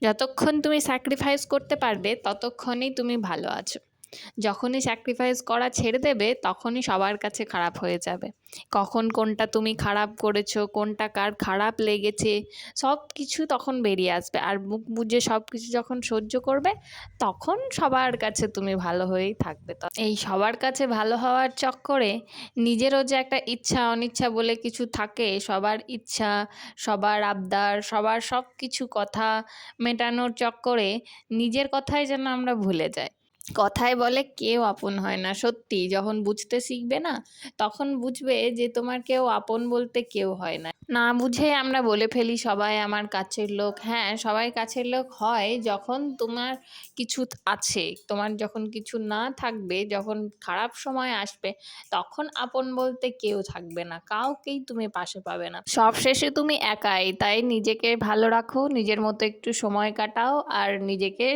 যতক্ষণ তুমি স্যাক্রিফাইস করতে পারবে ততক্ষণই তুমি ভালো আছো। যখনই স্যাক্রিফাইস করা ছেড়ে দেবে তখনই সবার কাছে খারাপ হয়ে যাবে। কখন কোনটা তুমি খারাপ করেছো, কোনটা কার খারাপ লেগেছে, সব কিছু তখন বেরিয়ে আসবে। আর মুখ বুজে সব কিছু যখন সহ্য করবে তখন সবার কাছে তুমি ভালো হয়েই থাকবে। এই সবার কাছে ভালো হওয়ার চক্করে নিজেরও যে একটা ইচ্ছা অনিচ্ছা বলে কিছু থাকে, সবার ইচ্ছা, সবার আবদার, সবার সব কিছু কথা মেটানোর চক্করে নিজের কথাই যেন আমরা ভুলে যাই। কথায় বলে কেউ আপন হয় না। সত্যি যখন বুঝতে শিখবে না তখন বুঝবে যে তোমার কেউ আপন বলতে কেউ হয় না। না বুঝে আমরা বলে ফেলি সবাই আমার কাছের লোক। হ্যাঁ, সবাই কাছের লোক হয় যখন তোমার কিছু আছে, তোমার যখন কিছু না থাকবে, যখন খারাপ সময় আসবে তখন আপন বলতে কেউ থাকবে না, কাউকেই তুমি পাশে পাবে না, সবশেষে তুমি একাই। তাই নিজেকে ভালো রাখো, নিজের মতো একটু সময় কাটাও আর নিজেকে